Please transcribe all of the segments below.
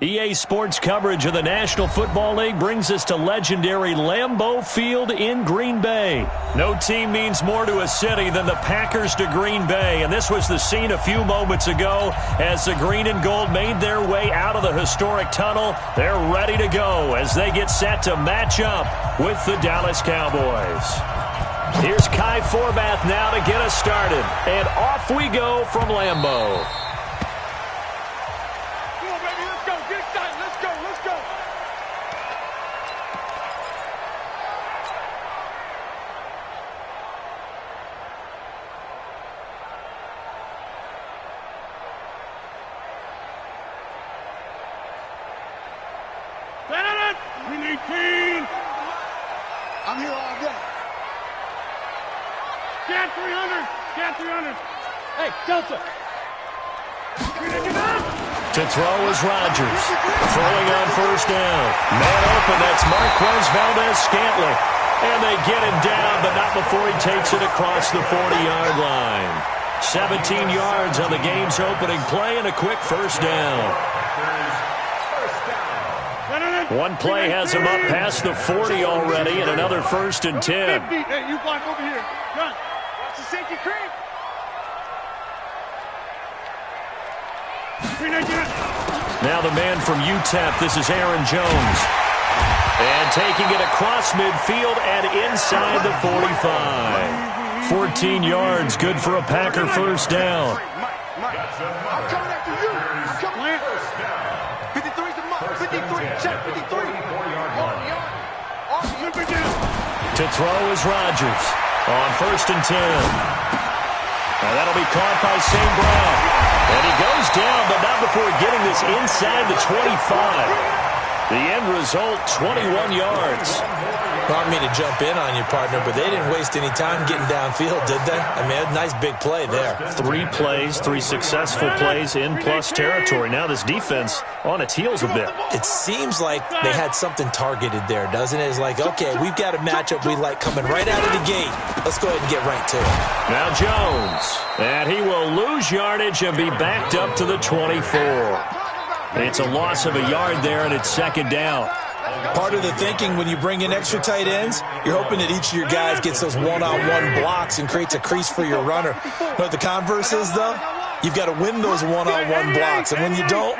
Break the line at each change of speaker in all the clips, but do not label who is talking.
EA Sports coverage of the National Football League brings us to legendary Lambeau Field in Green Bay. No team means more to a city than the Packers to Green Bay, and this was the scene a few moments ago as the green and gold made their way out of the historic tunnel. They're ready to go as they get set to match up with the Dallas Cowboys. Here's Kai Forbath now to get us started, and off we go from Lambeau.
We need team. I'm here all day. Scan 300. Scan 300. Hey, Delta.
To throw is Rodgers. Throwing on first down. Man open, that's Marquez Valdez-Scantling. And they get him down, but not before he takes it across the 40-yard line. 17 yards on the game's opening play and a quick first down. One play has him up past the 40 already, and another 1st and 10.
Hey, you block over here. Run. Watch the safety creep.
Now the man from UTEP, this is Aaron Jones. And taking it across midfield and inside the 45. 14 yards, good for a Packer first down.
I'm coming after you. I'm coming. 53's the mark. 53. Check 53.
To throw is Rodgers on 1st and 10. Now that'll be caught by St. Brown. And he goes down, but not before getting this inside the 25. The end result, 21 yards.
I don't mean to jump in on you, partner, but they didn't waste any time getting downfield, did they? I mean, a nice big play there.
3 plays, 3 successful plays in plus territory. Now this defense on its heels a bit.
It seems like they had something targeted there, doesn't it? It's like, okay, we've got a matchup we like coming right out of the gate. Let's go ahead and get right to it.
Now Jones, and he will lose yardage and be backed up to the 24. It's a loss of a yard there, and it's 2nd down.
Part of the thinking when you bring in extra tight ends, you're hoping that each of your guys gets those one-on-one blocks and creates a crease for your runner. But the converse is, though, you've got to win those one-on-one blocks. And when you don't,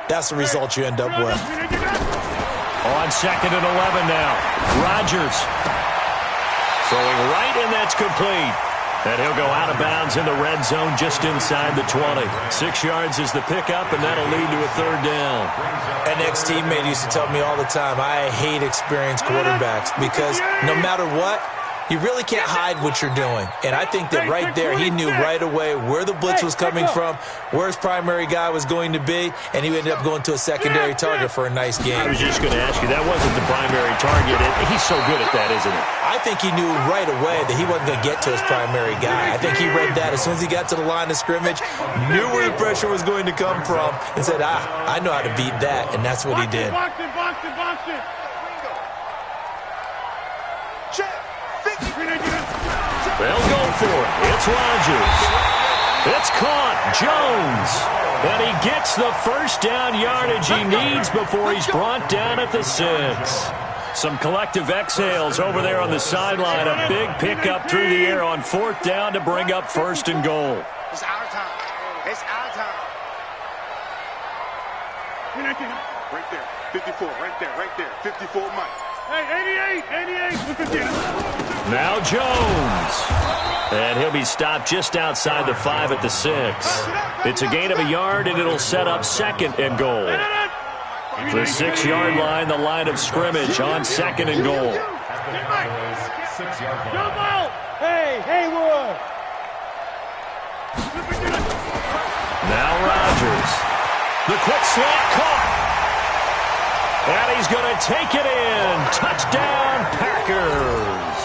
that's the result you end up with.
On 2nd and 11 now, Rodgers throwing right, and that's complete. And he'll go out of bounds in the red zone just inside the 20. 6 yards is the pickup, and that'll lead to a 3rd down.
An ex-teammate used to tell me all the time, I hate experienced quarterbacks because no matter what, you really can't hide what you're doing. And I think that right there, he knew right away where the blitz was coming from, where his primary guy was going to be, and he ended up going to a secondary target for a nice game.
I was just going to ask you, that wasn't the primary target. He's so good at that, isn't he?
I think he knew right away that he wasn't going to get to his primary guy. I think he read that as soon as he got to the line of scrimmage, knew where the pressure was going to come from, and said, I know how to beat that, and that's what he did.
Box it. Check.
They'll go for it. It's Rodgers. It's caught. Jones. And he gets the first down yardage he needs before he's brought down at the 6. Some collective exhales over there on the sideline. A big pickup through the air on 4th down to bring up 1st and goal.
It's our time. It's our time. Right there. 54. Right there. 54 Mike. Hey, 88.
Now Jones. And he'll be stopped just outside the 5 at the 6. It's a gain of a yard, and it'll set up 2nd and goal. The 6-yard line, the line of scrimmage on 2nd and goal.
Hey, Haywood.
Now Rodgers. The quick slant caught. And he's going to take it in. Touchdown, Packers.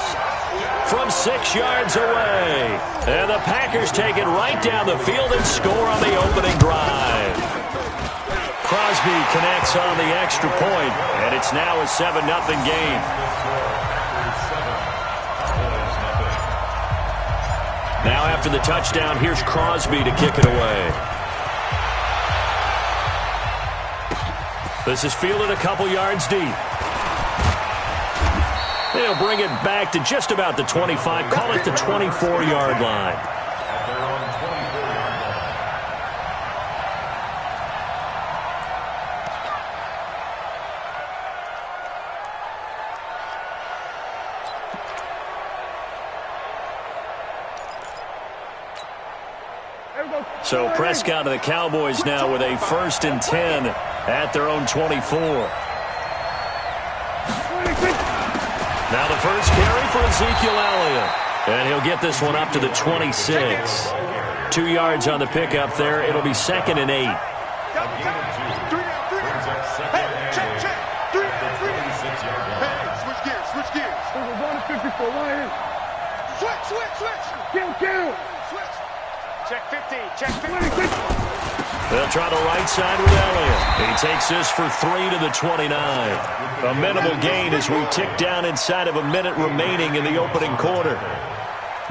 From 6 yards away. And the Packers take it right down the field and score on the opening drive. Crosby connects on the extra point, and it's now a 7-0 game. Now after the touchdown, here's Crosby to kick it away. This is fielded a couple yards deep. They'll bring it back to just about the 25. Call it the 24-yard line. So Prescott and the Cowboys now with a 1st and 10 at their own 24. Now the first carry for Ezekiel Elliott. And he'll get this one up to the 26. 2 yards on the pickup there. It'll be 2nd and 8.
Hey, switch gears, switch gears.
We're going to 54, line in.
Switch.
Kill.
Switch. Check 15, check 15.
They'll try the right side with Elliott. He takes this for 3 to the 29. A minimal gain as we tick down inside of a minute remaining in the opening quarter.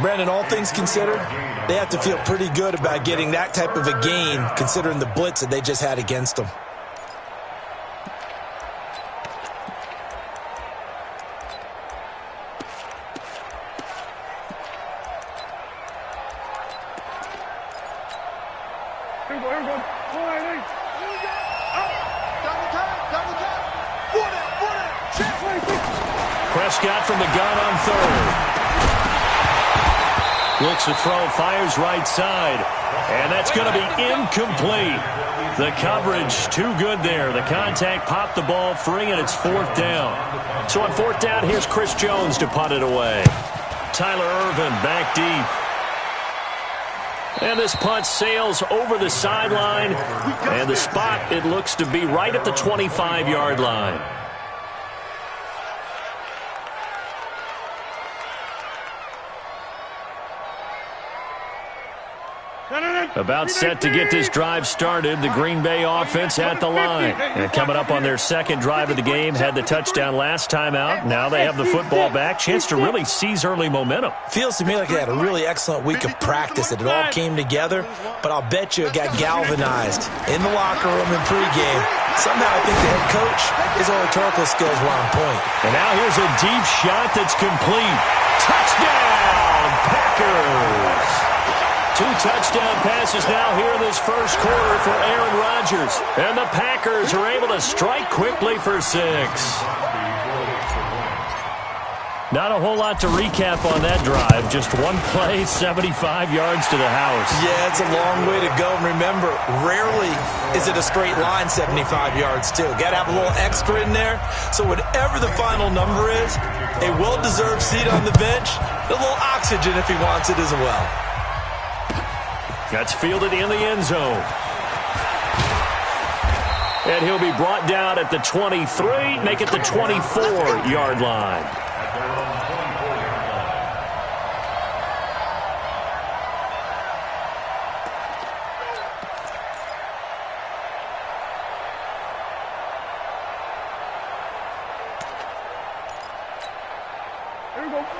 Brandon, all things considered, they have to feel pretty good about getting that type of a gain considering the blitz that they just had against them.
Prescott from the gun on 3rd. Looks to throw, fires right side. And that's going to be incomplete. The coverage too good there. The contact popped the ball free, and it's 4th down. So on 4th down, here's Chris Jones to punt it away. Tyler Ervin back deep. And this punt sails over the sideline. And the spot, it looks to be right at the 25-yard line. About set to get this drive started. The Green Bay offense at the line. And coming up on their 2nd drive of the game. Had the touchdown last time out. Now they have the football back. Chance to really seize early momentum.
Feels to me like they had a really excellent week of practice. It all came together. But I'll bet you it got galvanized in the locker room in pregame. Somehow I think the head coach, his oratorical skills were on point.
And now here's a deep shot that's complete. Touchdown, Packers! 2 touchdown passes now here in this first quarter for Aaron Rodgers. And the Packers are able to strike quickly for 6. Not a whole lot to recap on that drive. Just one play, 75 yards to the house.
Yeah, it's a long way to go. And remember, rarely is it a straight line 75 yards, too. Got to have a little extra in there. So whatever the final number is, a well-deserved seat on the bench, a little oxygen if he wants it as well.
That's fielded in the end zone. And he'll be brought down at the 23, make it the 24-yard line.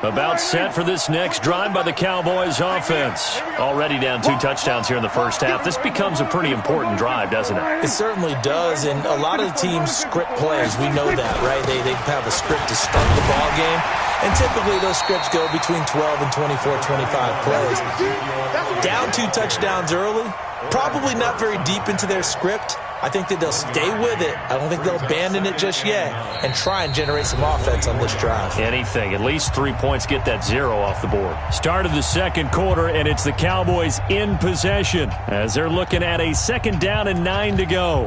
About set for this next drive by the Cowboys offense. Already down 2 touchdowns here in the first half. This becomes a pretty important drive, doesn't it?
It certainly does, and a lot of the teams script plays. We know that, right? They have a script to start the ball game, and typically those scripts go between 12 and 24, 25 plays. Down 2 touchdowns early, probably not very deep into their script. I think that they'll stay with it. I don't think they'll abandon it just yet and try and generate some offense on this drive.
Anything. At least 3 points, get that 0 off the board. Start of the second quarter, and it's the Cowboys in possession as they're looking at a 2nd down and 9 to go.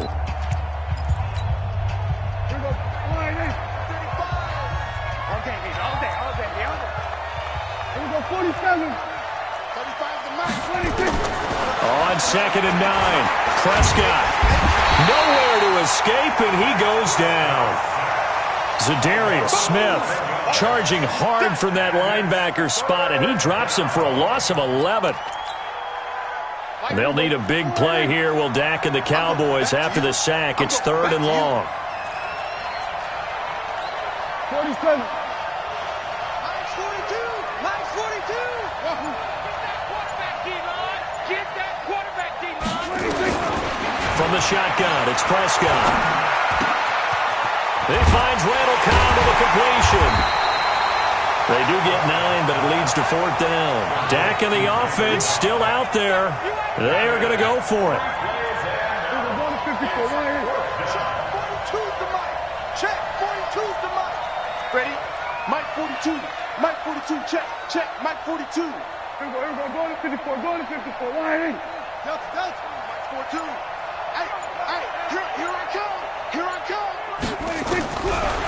On 2nd and 9, Prescott. Nowhere to escape, and he goes down. Za'Darius Smith charging hard from that linebacker spot, and he drops him for a loss of 11. They'll need a big play here, will Dak and the Cowboys after the sack. It's 3rd and long.
47.
Nice 42. Nice 42. Get that quarterback, D-line.
From the shotgun, it's Prescott. He finds Randall Cobb with a completion. They do get 9, but it leads to 4th down. Dak and the offense still out there. They are going to go for it.
42's the mic. Check. 42's the mic. Ready? Mike 42. Mike 42. Check. Check. Mike 42.
Here we go. Go to 54. Go to 54. Why ain't?
Delta. Mike 42. Hey. Here I come. Here I come.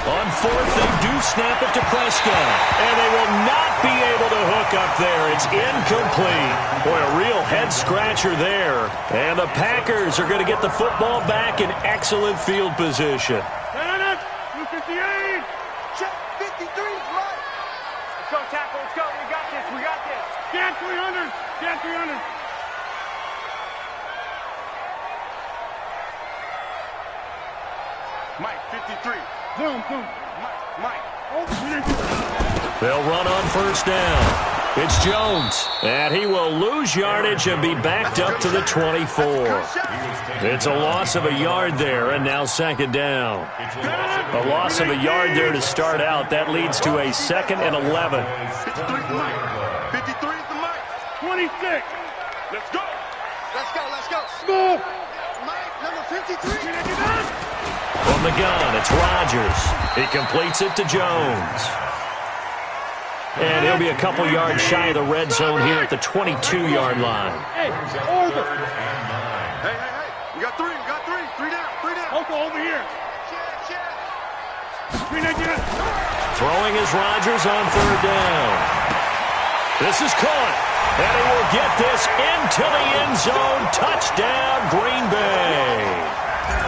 On 4th, they do snap it to Prescott. And they will not be able to hook up there. It's incomplete. Boy, a real head-scratcher there. And the Packers are going to get the football back in excellent field position.
258.
Check. 53's Mike.
Let's go, tackle. Let's go. We got this. We got this.
Scan 300. Scan 300.
Mike 53.
Zoom.
Mike.
They'll run on 1st down. It's Jones, and he will lose yardage and be backed up to the 24. It's a loss of a yard there, and now 2nd down. A loss of a yard there to start out. That leads to a 2nd and 11.
53's the mic. 53's the mic.
26.
Let's go. Let's go.
Small.
Mike, number 53.
From the gun, it's Rodgers. He completes it to Jones. And he'll be a couple yards shy of the red zone here at the 22-yard line.
Hey, over.
Hey. We got three. Three down.
Okay, over here.
Check.
399.
Throwing is Rodgers on 3rd down. This is caught. And he will get this into the end zone. Touchdown, Green Bay.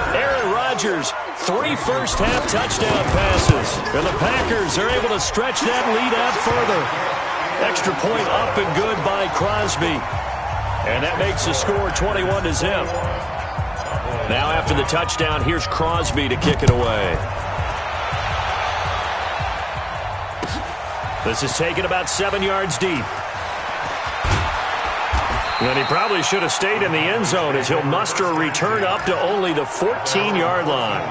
Aaron Rodgers, 3 first-half touchdown passes. And the Packers are able to stretch that lead out further. Extra point up and good by Crosby. And that makes the score 21-0. Now after the touchdown, here's Crosby to kick it away. This is taken about 7 yards deep. And he probably should have stayed in the end zone as he'll muster a return up to only the 14-yard line.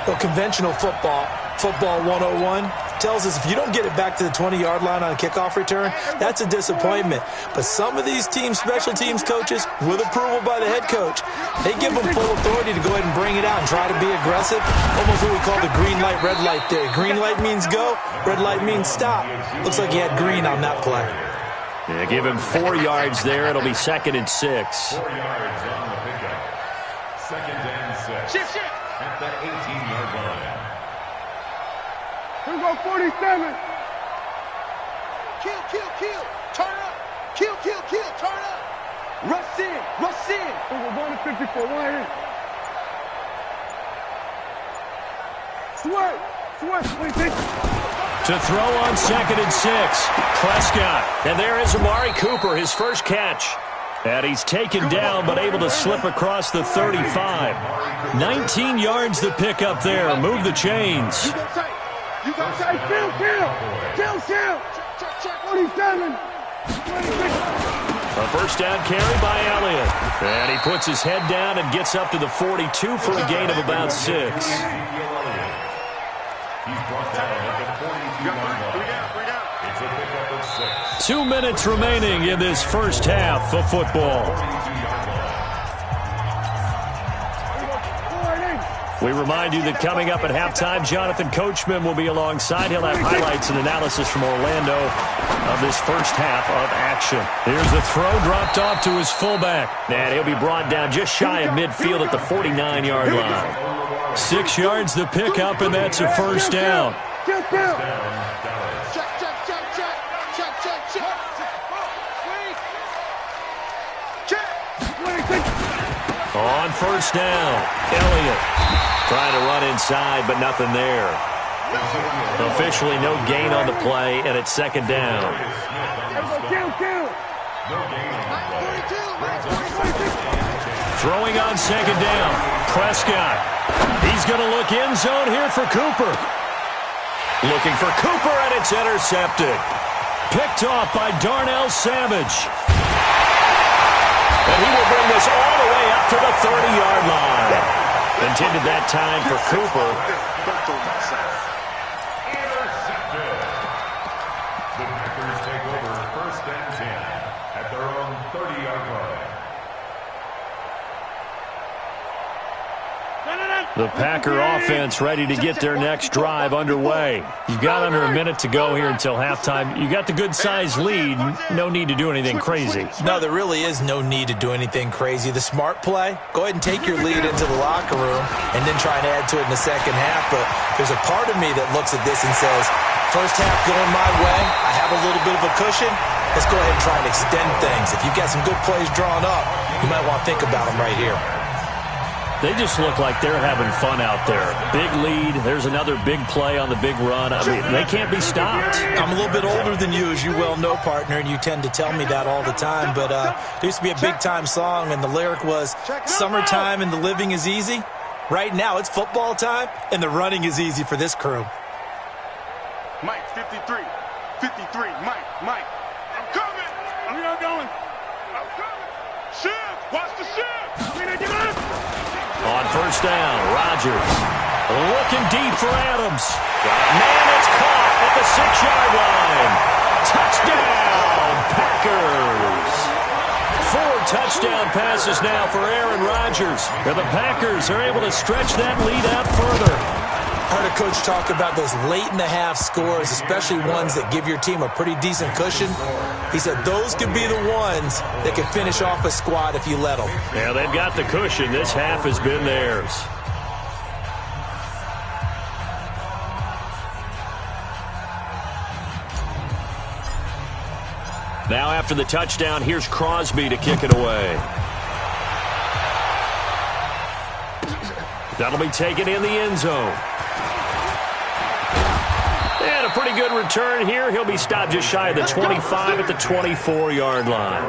Well, conventional football 101, tells us if you don't get it back to the 20-yard line on a kickoff return, that's a disappointment. But some of these team special teams coaches, with approval by the head coach, they give them full authority to go ahead and bring it out and try to be aggressive. Almost what we call the green light, red light theory. Green light means go, red light means stop. Looks like he had green on that play.
Yeah, give him 4 yards there. It'll be 2nd and 6.
4 yards on the pickup. 2nd and 6.
Shift.
At the 18-yard line.
Here we go, 47.
Kill. Turn up. Kill. Turn up. Rush in.
Here we go to 54. Why ain't? Sweat. 26.
To throw on 2nd and 6. Prescott. And there is Amari Cooper, his first catch. And he's taken down but able to slip across the 35. 19 yards to pick up there. Move the chains.
You go tight.
Kill.
Check.
47. 26.
A first down carry by Elliott. And he puts his head down and gets up to the 42 for a gain of about 6.
He's brought down at the 42-yard line. It's a pickup of 6.
2 minutes remaining in this first half of football. We remind you that coming up at halftime, Jonathan Coachman will be alongside. He'll have highlights and analysis from Orlando of this first half of action. Here's the throw dropped off to his fullback. And he'll be brought down just shy of midfield at the 49-yard line. 6 yards to pick up, and that's a first down.
Check.
On first down, Elliott trying to run inside, but nothing there. Officially no gain on the play, and it's 2nd down.
Kill.
Throwing on 2nd down, Prescott. He's going to look end zone here for Cooper. Looking for Cooper, and it's intercepted. Picked off by Darnell Savage. And he will bring this all the way up to the 30-yard line. Intended that time for Cooper. The Packer offense ready to get their next drive underway. You've got under a minute to go here until halftime. You got the good-sized lead. No need to do anything crazy.
No, there really is no need to do anything crazy. The smart play, go ahead and take your lead into the locker room and then try and add to it in the second half. But there's a part of me that looks at this and says, first half going my way, I have a little bit of a cushion. Let's go ahead and try and extend things. If you've got some good plays drawn up, you might want to think about them right here.
They just look like they're having fun out there. Big lead. There's another big play on the big run. I mean, they can't be stopped.
I'm a little bit older than you, as you well know, partner, and you tend to tell me that all the time. But there used to be a big-time song, and the lyric was, summertime and the living is easy. Right now, it's football time, and the running is easy for this crew.
Mike, 53. 53. Mike. I'm coming. I'm going. I'm coming. Shift. Watch the shift.
On first down, Rodgers looking deep for Adams. Man, it's caught at the 6-yard line. Touchdown, Packers. 4 touchdown passes now for Aaron Rodgers. And the Packers are able to stretch that lead out further.
I heard a coach talk about those late-in-the-half scores, especially ones that give your team a pretty decent cushion. He said those could be the ones that can finish off a squad if you let them.
Yeah, they've got the cushion. This half has been theirs. Now after the touchdown, here's Crosby to kick it away. That'll be taken in the end zone. And a pretty good return here. He'll be stopped just shy of the 25 at the 24-yard line.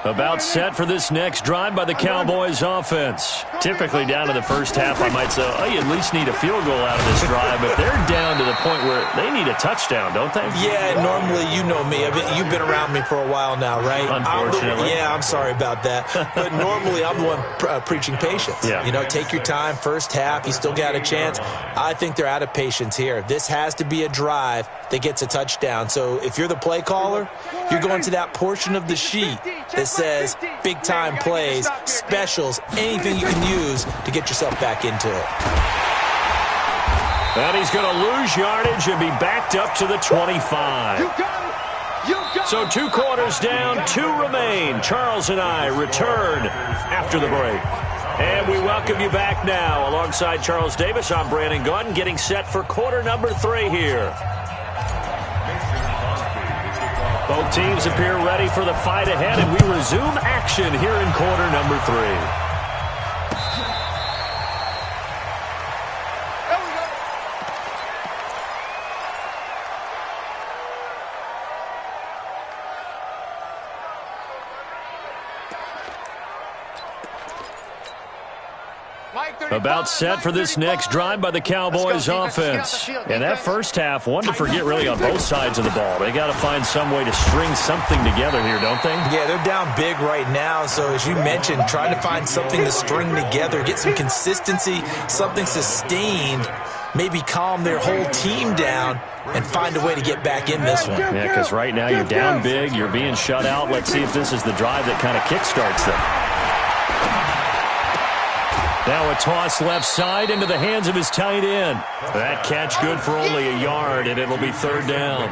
About set for this next drive by the Cowboys offense. Typically down to the first half, I might say, oh, you at least need a field goal out of this drive, but they're down to the point where they need a touchdown, don't they?
Yeah, normally, you know me. You've been around me for a while now, right?
Unfortunately.
I'm sorry about that. But normally, I'm the one preaching patience.
Yeah.
You know, take your time, first half, you still got a chance. I think they're out of patience here. This has to be a drive that gets a touchdown. So if you're the play caller, you're going to that portion of the sheet that says big-time plays, specials, anything you can use to get yourself back into it.
And he's going to lose yardage and be backed up to the 25. So 2 quarters down, 2 remain. Charles and I return after the break. And we welcome you back now. Alongside Charles Davis, I'm Brandon Gaudin, getting set for quarter number 3 here. Both teams appear ready for the fight ahead, and we resume action here in quarter number 3. About set for this next drive by the Cowboys offense. And that first half, one to forget really on both sides of the ball. They got to find some way to string something together here, don't they?
Yeah, they're down big right now. So as you mentioned, trying to find something to string together, get some consistency, something sustained, maybe calm their whole team down and find a way to get back in this one.
Yeah, because right now you're down big, you're being shut out. Let's see if this is the drive that kind of kickstarts them. Now a toss left side into the hands of his tight end. That catch good for only a yard, and it'll be third down.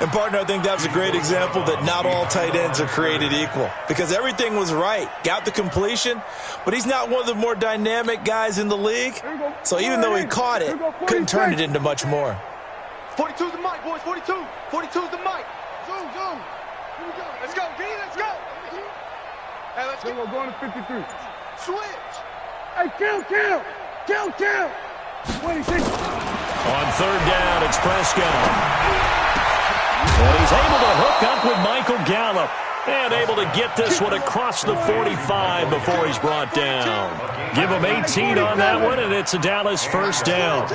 And, partner, I think that was a great example that not all tight ends are created equal because everything was right. Got the completion, but he's not one of the more dynamic guys in the league. So even though he caught it, couldn't turn it into much more.
42's the mic, boys. 42. 42's the mic. Zoom. Here we go. Let's go, D. Let's go. Hey, let's go.
We're going to 53.
Switch.
Hey, kill. 26.
On third down, it's Prescott. And he's able to hook up with Michael Gallup. And able to get this one across the 45 before he's brought down. Give him 18 on that one, and it's a Dallas first down.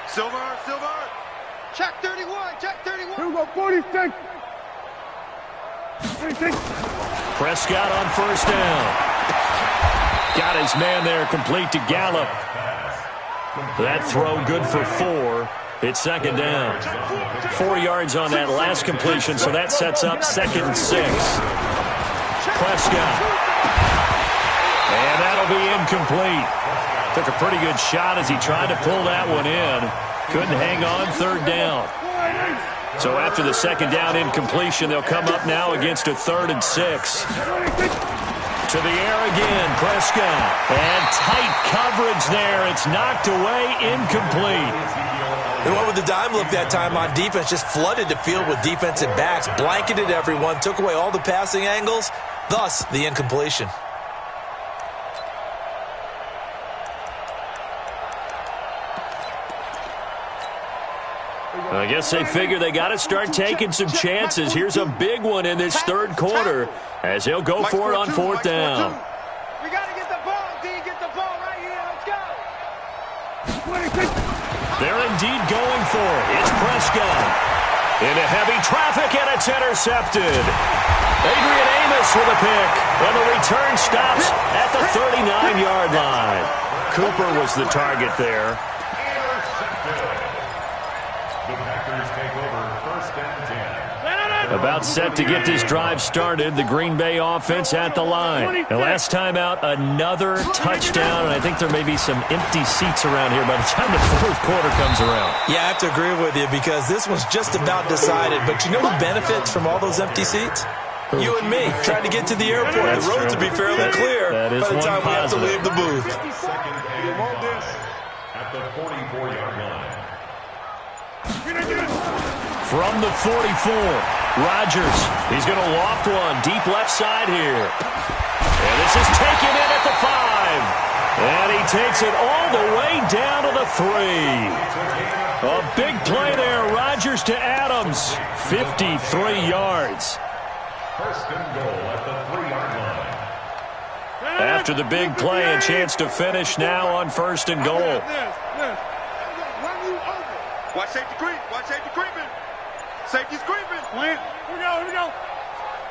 Silver. Check 31.
Here we go, 46. 26.
Prescott on first down. Got his man there complete to Gallup. That throw good for 4. It's second down. 4 yards on that last completion, so that sets up 2nd and 6. Prescott. And that'll be incomplete. Took a pretty good shot as he tried to pull that one in. Couldn't hang on, 3rd down. So after the 2nd down incompletion, they'll come up now against a 3rd and 6. To the air again, Prescott. And tight coverage there. It's knocked away, incomplete.
They went with the dime look that time on defense, just flooded the field with defensive backs, blanketed everyone, took away all the passing angles, thus the incompletion.
I guess they figure they got to start taking some chances. Here's a big one in this 3rd quarter as he'll go for it on 4th down.
We got to get the ball, D. Get the ball right here. Let's go.
They're indeed going for it. It's Prescott. Into heavy traffic, and it's intercepted. Adrian Amos with a pick, and the return stops at the 39-yard line. Cooper was the target there. About set to get this drive started. The Green Bay offense at the line. And last time out, another touchdown, and I think there may be some empty seats around here by the time the 4th quarter comes around.
Yeah, I have to agree with you because this one's just about decided. But you know who benefits from all those empty seats? You and me, trying to get to the airport.
That's
the roads
true.
will be fairly clear
that is
by the time we have to
positive.
leave the booth.
At the 44-yard line.
From the 44, Rodgers. He's going to loft one deep left side here. And this is taken in at the 5. And he takes it all the way down to the 3. A big play there. Rodgers to Adams. 53 yards.
1st and goal at the 3-yard line.
After the big play, a chance to finish now on 1st and goal.
Watch safety creep. Watch safety creeping. Safety's creeping.
Here we go.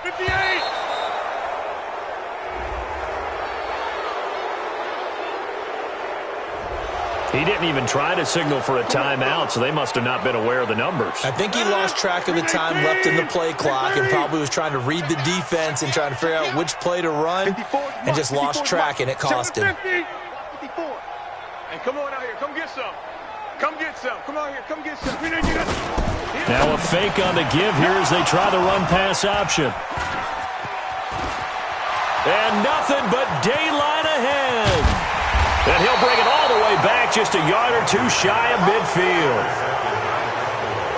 58.
He didn't even try to signal for a timeout, so they must have not been aware of the numbers.
I think he lost track of the time left in the play clock and probably was trying to read the defense and trying to figure out which play to run and just lost track, and it cost him.
54. And come on out here. Come get some. Come get some. Come out here. Come get some.
Now a fake on the give here as they try the run-pass option. And nothing but daylight ahead. And he'll bring it all the way back just a yard or two shy of midfield.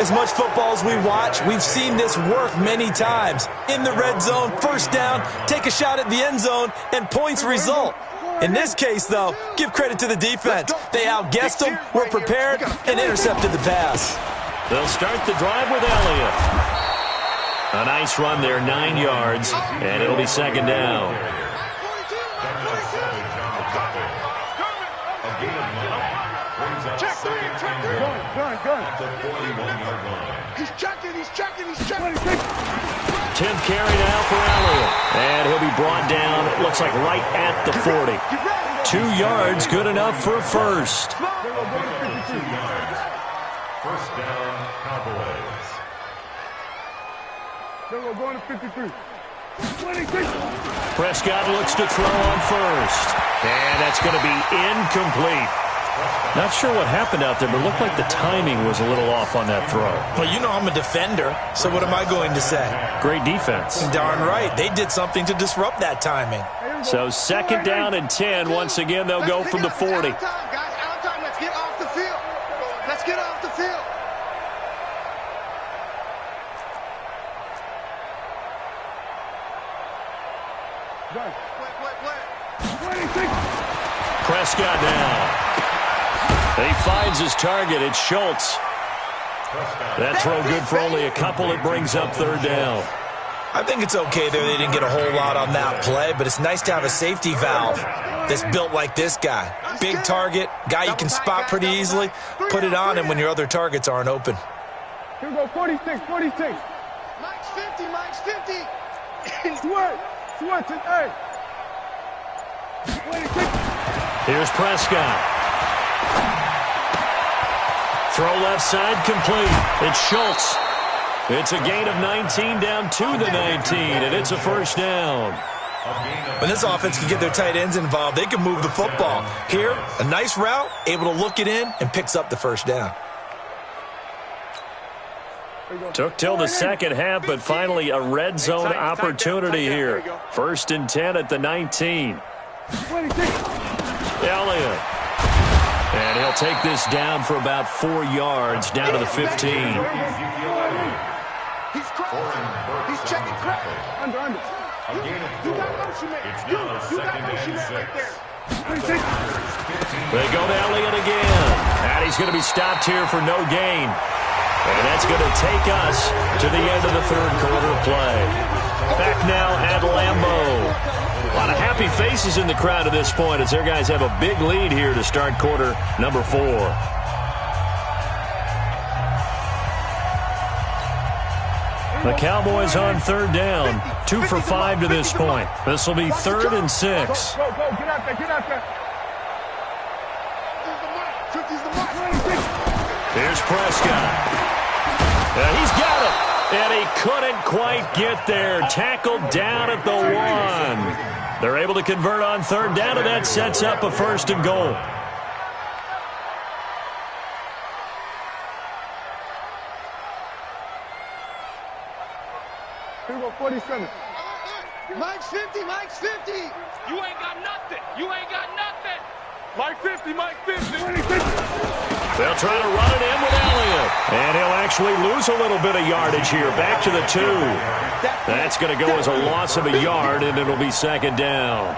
As much football as we watch, we've seen this work many times. In the red zone, 1st down, take a shot at the end zone, and points result. In this case, though, give credit to the defense. They outguessed them, were prepared, and intercepted the pass.
They'll start the drive with Elliott. A nice run there, 9 yards, and it'll be 2nd down.
He's checking.
10th carry now for Elliott. And he'll be brought down, it looks like right at the 40. 2 yards, good enough for a first.
1st down, Cowboys.
We're going to 53. 26.
Prescott looks to throw on first. And that's going to be incomplete. Not sure what happened out there, but it looked like the timing was a little off on that throw.
Well, you know I'm a defender, so what am I going to say?
Great defense.
Darn right. They did something to disrupt that timing.
So 2nd down and 10. Once again, they'll go from the 40.
Out of time, guys. Out of time. Let's get off the field. Let's get off the field.
Prescott now. He finds his target. It's Schultz. That throw good for only a couple. It brings up 3rd down.
I think it's okay there. They didn't get a whole lot on that play, but it's nice to have a safety valve that's built like this guy. Big target, guy you can spot pretty easily. Put it on him when your other targets aren't open.
Here we go, 46.
Mike's 50.
Sweat, hey. 26.
Here's Prescott. Throw left side complete. It's Schultz. It's a gain of 19 down to the 19, and it's a first down.
When this offense can get their tight ends involved, they can move the football. Here, a nice route, able to look it in, and picks up the first down.
Took till the second half, but finally a red zone opportunity here. 1st and 10 at the 19. Elliott. And he'll take this down for about 4 yards, down to the 15.
He's checking crack.
Under.
You got motion man. You got motion man right there.
They go to Elliott again. And he's going to be stopped here for no gain. And that's going to take us to the end of the third quarter play. Back now at Lambeau. A lot of happy faces in the crowd at this point as their guys have a big lead here to start quarter number 4. The Cowboys on 3rd down. 2 for 5 to this point. This will be 3rd and 6.
Go, get out there,
Here's Prescott. He's got it. And he couldn't quite get there. Tackled down at the 1. They're able to convert on 3rd down, and that sets up a 1st and goal.
Here we go, 47.
Mike's 50, Mike's 50.
You ain't got nothing. You ain't got nothing. Mike 50, Mike 50.
They'll try to run it in with Elliott. And he'll actually lose a little bit of yardage here. Back to the 2. That's going to go as a loss of a yard, and it'll be 2nd down.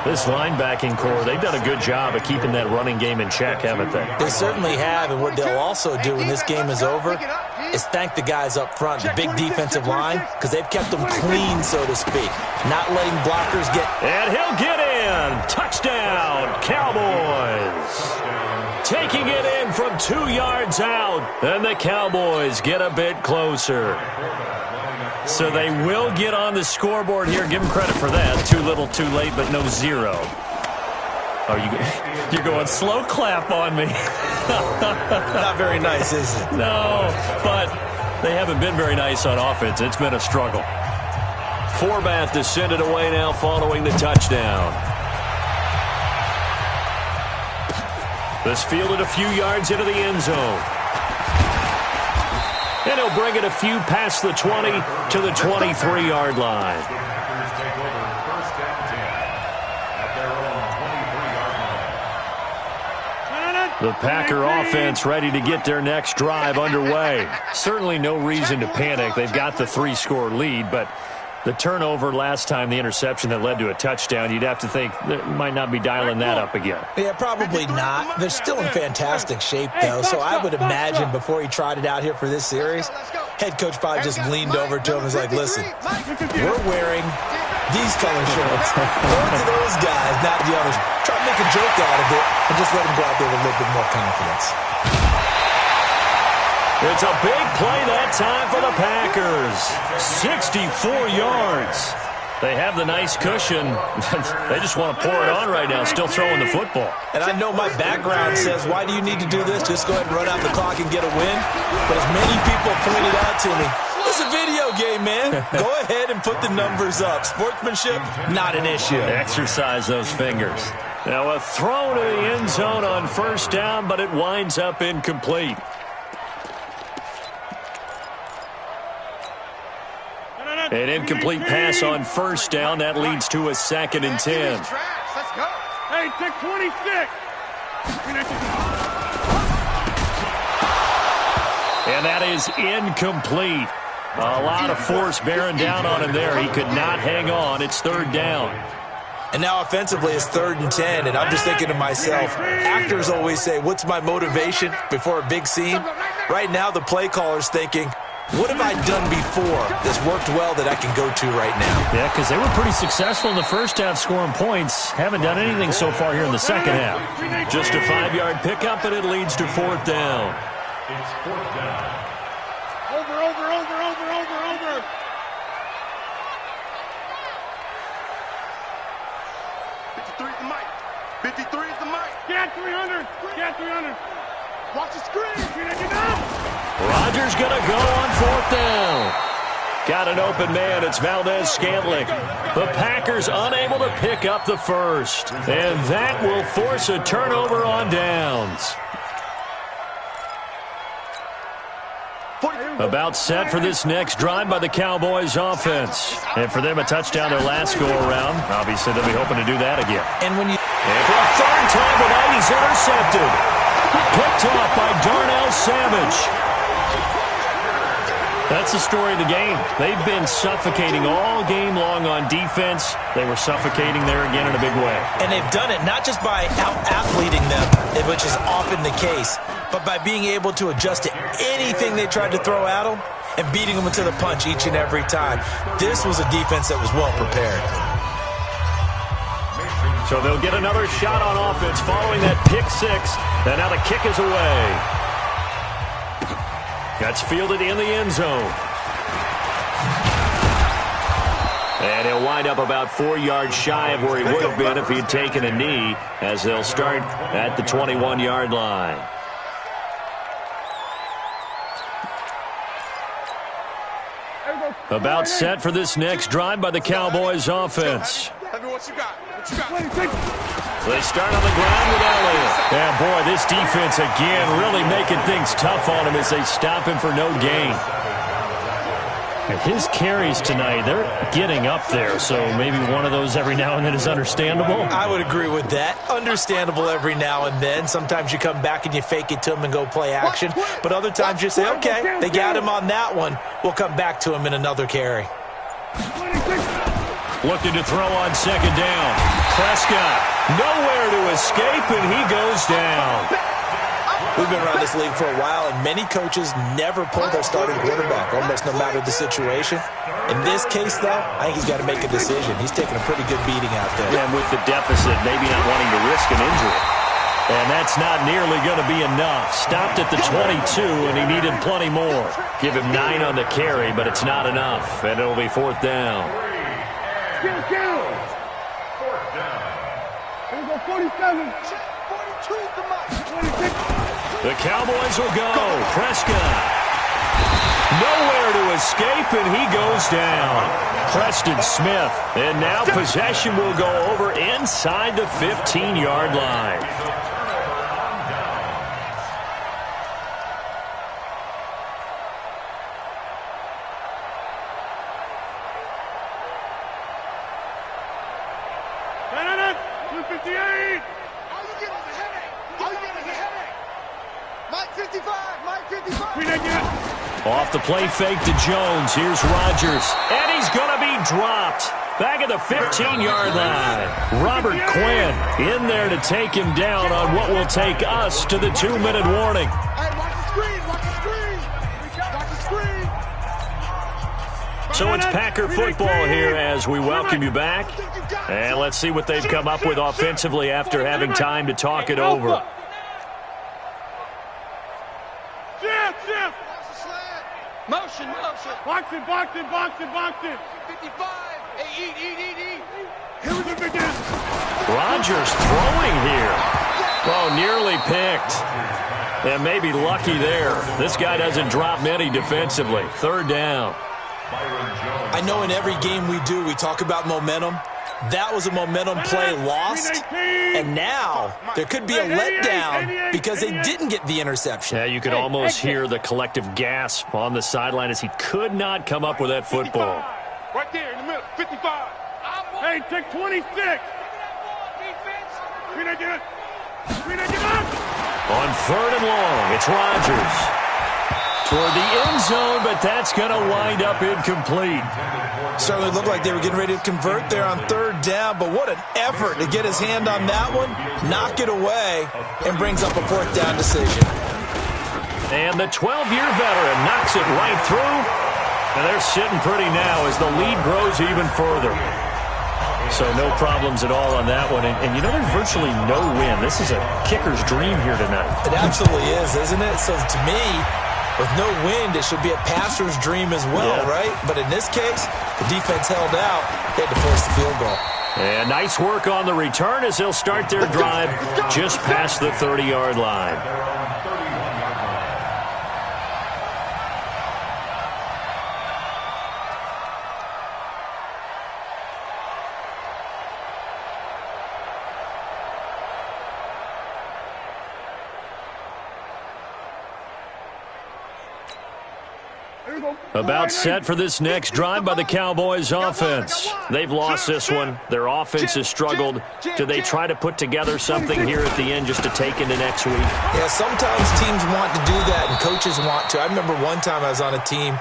This linebacking core, they've done a good job of keeping that running game in check, haven't they?
They certainly have, and what they'll also do when this game is over is thank the guys up front, the big defensive line, because they've kept them clean, so to speak. Not letting blockers get...
And he'll get in. Touchdown, Cowboys. Taking it in from 2 yards out. And the Cowboys get a bit closer. So they will get on the scoreboard here. Give them credit for that. Too little, too late, but no 0. Oh, you're going slow clap on me.
Not very nice, is it?
No, but they haven't been very nice on offense. It's been a struggle. Forbath to send it away now following the touchdown. This fielded a few yards into the end zone. And he'll bring it a few past the 20 to the 23-yard line. The Packer offense ready to get their next drive underway. Certainly no reason to panic. They've got the 3-score lead, but the turnover last time, the interception that led to a touchdown, you'd have to think they might not be dialing that up again.
Yeah, probably not. They're still in fantastic shape, though, so I would imagine before he tried it out here for this series, head coach probably just leaned over to him and was like, listen, we're wearing these color shirts. Throw it to those guys, not the others. Try to make a joke out of it and just let them go out there with a little bit more confidence.
It's a big play that time for the Packers. 64 yards. They have the nice cushion. They just want to pour it on right now, still throwing the football.
And I know my background says, why do you need to do this? Just go ahead and run out the clock and get a win. But as many people pointed out to me, it's a video game, man. Go ahead and put the numbers up. Sportsmanship, not an issue.
Exercise those fingers. Now a throw to the end zone on 1st down, but it winds up incomplete. An incomplete pass on 1st down. That leads to a 2nd and 10.
Let's go.
Hey, take 26.
And that is incomplete. A lot of force bearing down on him there. He could not hang on. It's 3rd down.
And now offensively it's 3rd and 10, and I'm just thinking to myself, actors always say, what's my motivation before a big scene? Right now the play caller's thinking, what have I done before that's worked well that I can go to right now?
Yeah, because they were pretty successful in the first half scoring points. Haven't done anything so far here in the second half. Just a 5-yard pickup, and it leads to 4th down.
It's 4th down.
Over.
53 is the mic. 53 is the mic.
Get 300. Get 300.
Watch the screen.
Rodgers going to go on 4th down. Got an open man. It's Valdez-Scantling. The Packers unable to pick up the first. And that will force a turnover on downs. About set for this next drive by the Cowboys offense. And for them, a touchdown their last go-around. Obviously, they'll be hoping to do that again.
And when you...
And for a third time tonight, he's intercepted. Picked off by Darnell Savage. That's the story of the game. They've been suffocating all game long on defense. They were suffocating there again in a big way.
And they've done it not just by out-athleting them, which is often the case, but by being able to adjust to anything they tried to throw at them and beating them into the punch each and every time. This was a defense that was well prepared.
So they'll get another shot on offense following that pick six. And now the kick is away. That's fielded in the end zone. And he'll wind up about 4 yards shy of where he would have been if he'd taken a knee, as they'll start at the 21-yard line. About set for this next drive by the Cowboys offense.
What you got? What you got?
They start on the ground with Elliott. Yeah, boy, this defense again really making things tough on him as they stop him for no gain. And his carries tonight, they're getting up there, so maybe one of those every now and then is understandable.
I would agree with that. Understandable every now and then. Sometimes you come back and you fake it to him and go play action. But other times you say, okay, they got him on that one. We'll come back to him in another carry.
Looking to throw on second down. Prescott, nowhere to escape, and he goes down.
We've been around this league for a while, and many coaches never pull their starting quarterback, almost no matter the situation. In this case, though, I think he's got to make a decision. He's taking a pretty good beating out there.
Yeah, and with the deficit, maybe not wanting to risk an injury. And that's not nearly going to be enough. Stopped at the 22, and he needed plenty more. Give him 9 on the carry, but it's not enough, and it'll be 4th down.
Fourth down. Here we go, 47.
42's the mark.
26.
The Cowboys will go. Prescott. Nowhere to escape, and he goes down. Preston Smith. And now possession will go over inside the 15-yard line. Off the play fake to Jones. Here's Rodgers. And he's going to be dropped. Back at the 15-yard line. Robert Quinn in there to take him down on what will take us to the 2-minute warning.
Hey, watch the screen. Watch the screen. Watch the screen.
So it's Packer football here as we welcome you back. And let's see what they've come up with offensively after having time to talk it over.
Motion.
Box it.
55. Hey, eat.
Here we go, big guy.
Rodgers throwing here. Oh, nearly picked. And maybe lucky there. This guy doesn't drop many defensively. 3rd down.
I know in every game we do, we talk about momentum. That was a momentum play lost. And now there could be a letdown because they didn't get the interception.
Yeah, you could almost hear the collective gasp on the sideline as he could not come up with that football.
Right there in the middle. 55.
Hey, take 26.
On 3rd and long, it's Rodgers. Toward the end zone, but that's going to wind up incomplete.
Certainly looked like they were getting ready to convert there on 3rd down, but what an effort to get his hand on that one, knock it away, and brings up a 4th down decision.
And the 12-year veteran knocks it right through, and they're sitting pretty now as the lead grows even further. So no problems at all on that one. And you know, there's virtually no win. This is a kicker's dream here tonight.
It absolutely is, isn't it? So to me, with no wind, it should be a passer's dream as well, right? But in this case, the defense held out. They had to force the field goal.
And nice work on the return as they'll start their drive just past the 30-yard line. About set for this next drive by the Cowboys offense. They've lost this one. Their offense has struggled. Do they try to put together something here at the end just to take into next week?
Yeah, sometimes teams want to do that and coaches want to. I remember one time I was on a team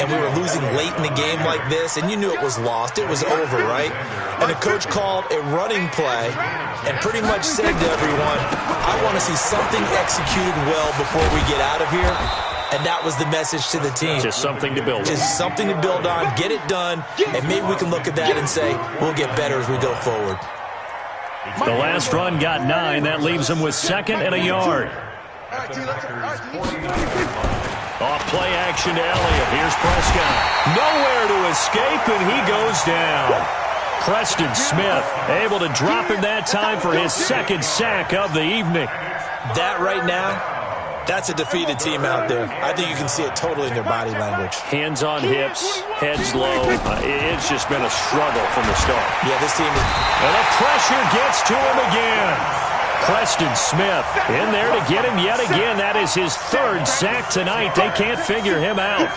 and we were losing late in the game like this, and you knew it was lost. It was over, right? And the coach called a running play and pretty much said to everyone, I want to see something executed well before we get out of here. And that was the message to the team.
Just something to build on.
Just something to build on, get it done, and maybe we can look at that and say, we'll get better as we go forward.
The last run got 9. That leaves them with 2nd and a yard. Off play action to Elliott. Here's Prescott. Nowhere to escape, and he goes down. Preston Smith able to drop him that time for his 2nd sack of the evening.
That right now, that's a defeated team out there. I think you can see it totally in their body language.
Hands on hips, heads low. It's just been a struggle from the start.
Yeah, this team is...
And the pressure gets to him again. Preston Smith in there to get him yet again. That is his 3rd sack tonight. They can't figure him out.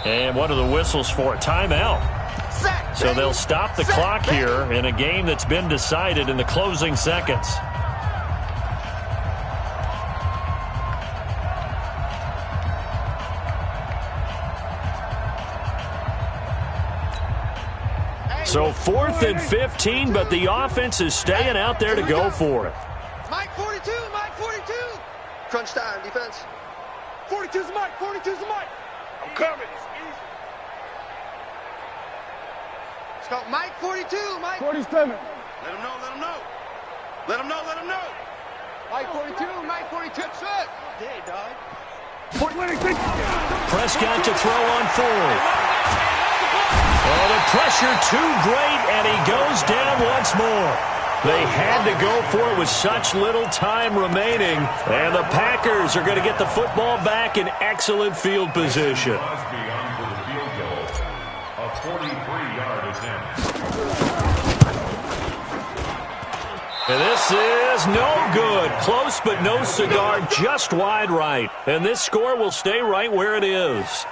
And one of the whistles for a timeout. So they'll stop the clock here in a game that's been decided in the closing seconds. So 4th and 15, but the offense is staying out there to go for it.
Mike 42, Mike 42. Crunch time, defense.
42's Mike, 42's Mike. I'm coming.
Let's go, Mike 42, Mike.
47.
Let him know, let him know. Let him know, let him know.
Mike 42, Mike 42. Set. Hey, dog.
Prescott to throw on 4th. Oh, the pressure too great, and he goes down once more. They had to go for it with such little time remaining, and the Packers are going to get the football back in excellent field position. And this is no good. Close but no cigar, just wide right. And this score will stay right where it is.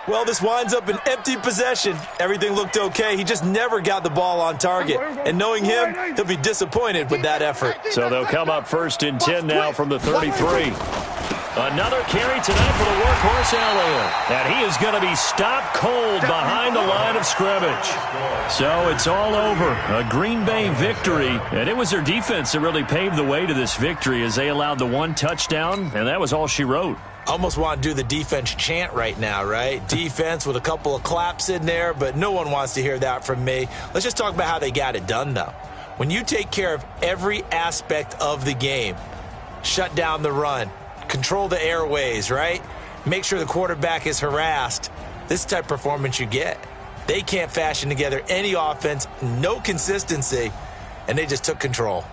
Well, this winds up an empty possession. Everything looked okay. He just never got the ball on target. And knowing him, he'll be disappointed with that effort.
So they'll come up 1st and 10 now from the 33. Another carry tonight for the workhorse Elliott. And he is going to be stopped cold behind the line of scrimmage. So it's all over. A Green Bay victory. And it was their defense that really paved the way to this victory as they allowed the 1 touchdown. And that was all she wrote.
Almost want to do the defense chant right now, right? Defense with a couple of claps in there, but no one wants to hear that from me. Let's just talk about how they got it done, though. When you take care of every aspect of the game, shut down the run, control the airways, right? Make sure the quarterback is harassed. This type of performance you get. They can't fashion together any offense, no consistency, and they just took control.